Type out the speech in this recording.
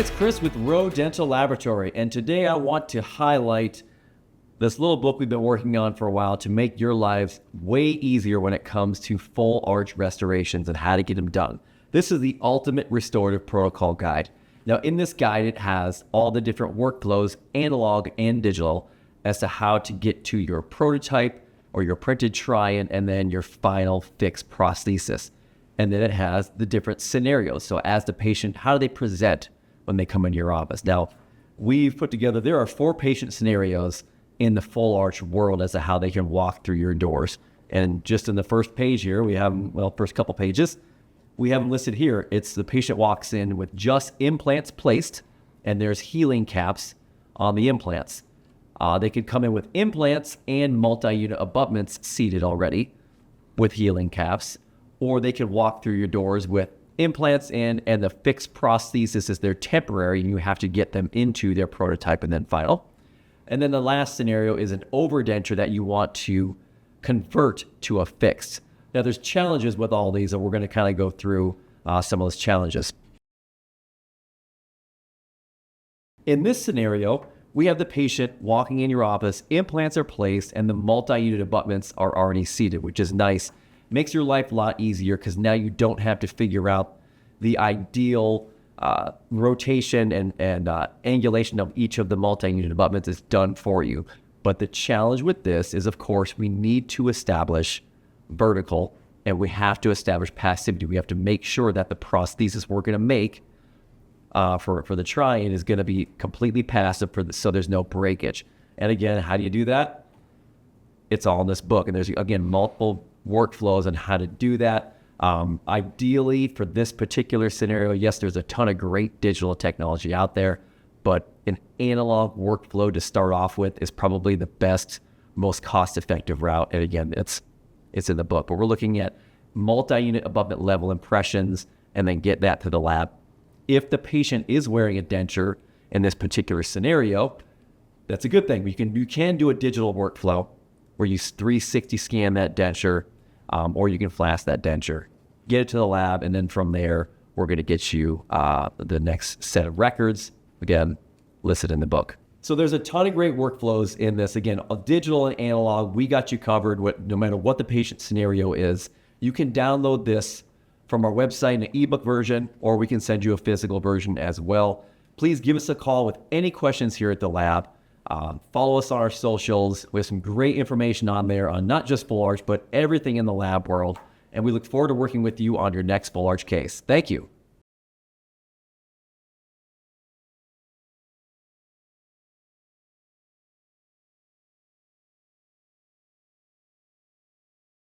it's Chris with Rowe Dental Laboratory, and today I want to highlight this little book we've been working on for a while to make your lives way easier when it comes to full arch restorations and how to get them done. This is the Ultimate Restorative Protocol Guide. Now, in this guide, it has all the different workflows, analog and digital, as to how to get to your prototype or your printed try-in and then your final fixed prosthesis. And then it has the different scenarios. So as the patient, how do they present when they come into your office? Now, we've put together, there are 4 patient scenarios in the full arch world as to how they can walk through your doors. And just in the first page here, we have, first couple pages, we have them listed here. It's the patient walks in with just implants placed, and there's healing caps on the implants. They could come in with implants and multi-unit abutments seated already with healing caps, or they could walk through your doors with implants and the fixed prosthesis is their temporary, and you have to get them into their prototype and then final. And then the last scenario is an overdenture that you want to convert to a fixed. Now, there's challenges with all these, and we're going to kind of go through some of those challenges. In this scenario, we have the patient walking in your office, implants are placed, and the multi-unit abutments are already seated, which is nice. Makes your life a lot easier because now you don't have to figure out the ideal rotation and angulation of each of the multi-unit abutments is done for you. But the challenge with this is, of course, we need to establish vertical and we have to establish passivity. We have to make sure that the prosthesis we're going to make for the try-in is going to be completely passive so there's no breakage. And again, how do you do that? It's all in this book. And there's, again, multiple workflows on how to do that. Ideally, for this particular scenario, yes, there's a ton of great digital technology out there, but an analog workflow to start off with is probably the best, most cost-effective route. And again, it's in the book. But we're looking at multi-unit abutment level impressions and then get that to the lab. If the patient is wearing a denture in this particular scenario, that's a good thing. You can do a digital workflow where you 360 scan that denture, or you can flash that denture, get it to the lab, and then from there, we're going to get you the next set of records, again, listed in the book. So there's a ton of great workflows in this. Again, digital and analog, we got you covered no matter what the patient scenario is. You can download this from our website in an ebook version, or we can send you a physical version as well. Please give us a call with any questions here at the lab. Follow us on our socials. We have some great information on there on not just full arch, but everything in the lab world. And we look forward to working with you on your next full arch case. Thank you.